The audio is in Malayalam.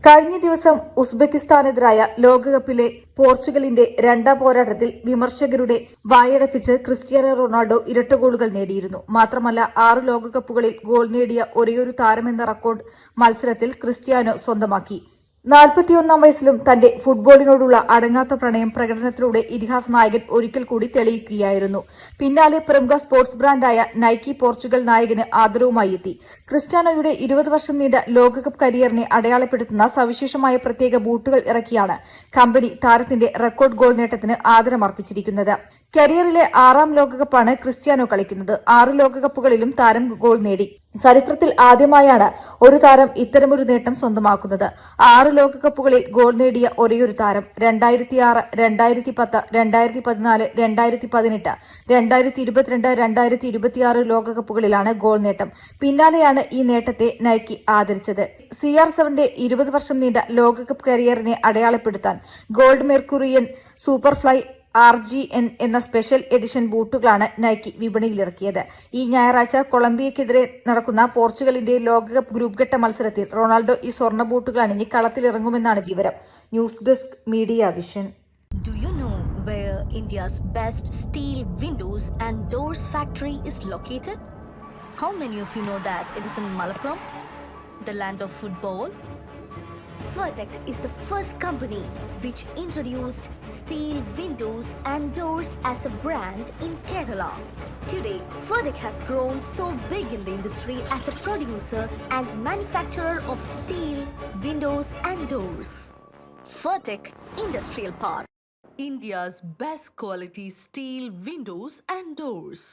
കഴിഞ്ഞ ദിവസം ഉസ്ബെക്കിസ്ഥാനെതിരായ ലോകകപ്പിലെ പോർച്ചുഗലിന്റെ രണ്ടാം പോരാട്ടത്തിൽ വിമർശകരുടെ വായടപ്പിച്ച് ക്രിസ്ത്യാനോ റൊണാൾഡോ ഇരട്ട ഗോളുകൾ നേടിയിരുന്നു. മാത്രമല്ല 6 ലോകകപ്പുകളിൽ ഗോൾ നേടിയ ഒരേയൊരു താരമെന്ന റെക്കോർഡ് മത്സരത്തിൽ ക്രിസ്ത്യാനോ സ്വന്തമാക്കി. 41-ാം വയസ്സിലും തന്റെ ഫുട്ബോളിനോടുള്ള അടങ്ങാത്ത പ്രണയം പ്രകടനത്തിലൂടെ ഇതിഹാസ നായകൻ ഒരിക്കൽ കൂടി തെളിയിക്കുകയായിരുന്നു. പിന്നാലെ പ്രമുഖ സ്പോർട്സ് ബ്രാൻഡായ നൈക്കി പോർച്ചുഗൽ നായകന് ആദരവുമായി എത്തി. ക്രിസ്ത്യാനോയുടെ 20 വർഷം നീണ്ട ലോകകപ്പ് കരിയറിനെ അടയാളപ്പെടുത്തുന്ന സവിശേഷമായ പ്രത്യേക ബൂട്ടുകൾ ഇറക്കിയാണ് കമ്പനി താരത്തിന്റെ റെക്കോർഡ് ഗോൾ നേട്ടത്തിന് ആദരമർപ്പിച്ചിരിക്കുന്നത്. കരിയറിലെ 6ാം ലോകകപ്പാണ് ക്രിസ്ത്യാനോ കളിക്കുന്നത്. 6 ലോകകപ്പുകളിലും താരം ഗോൾ നേടി. ചരിത്രത്തിൽ ആദ്യമായാണ് ഒരു താരം ഇത്തരമൊരു നേട്ടം സ്വന്തമാക്കുന്നത്. 6 ലോകകപ്പുകളിൽ ഗോൾ നേടിയ ഒരേയൊരു താരം. 2006, 2010, 2014, 2018, 2022, 2026 ലോകകപ്പുകളിലാണ് ഗോൾ നേട്ടം. പിന്നാലെയാണ് ഈ നേട്ടത്തെ നൈക്കി ആദരിച്ചത്. CR7ന്റെ 20 വർഷം നീണ്ട ലോകകപ്പ് കരിയറിനെ അടയാളപ്പെടുത്താൻ ഗോൾഡ് മെർക്കുറിയൻ സൂപ്പർഫ്ലൈ RGN എന്ന സ്പെഷ്യൽ എഡിഷൻ ബൂട്ടുകളാണ് നൈക്കി വിപണിയിലിറക്കിയത്. ഈ ഞായറാഴ്ച കൊളംബിയയ്ക്കെതിരെ നടക്കുന്ന പോർച്ചുഗലിന്റെ ലോകകപ്പ് ഗ്രൂപ്പ് ഘട്ട മത്സരത്തിൽ റൊണാൾഡോ ഈ സ്വർണ്ണ ബൂട്ടുകൾ അണിഞ്ഞ് കളത്തിലിറങ്ങുമെന്നാണ് വിവരം. News desk media vision. Do you know where India's best steel windows and doors factory is located? How many of you know that it is in Malappuram, the land of football? Vertec is the first company which introduced steel windows and doors as a brand in Kerala. Today, Vertec has grown so big in the industry as a producer and manufacturer of steel windows and doors. Vertec Industrial Park, India's best quality steel windows and doors.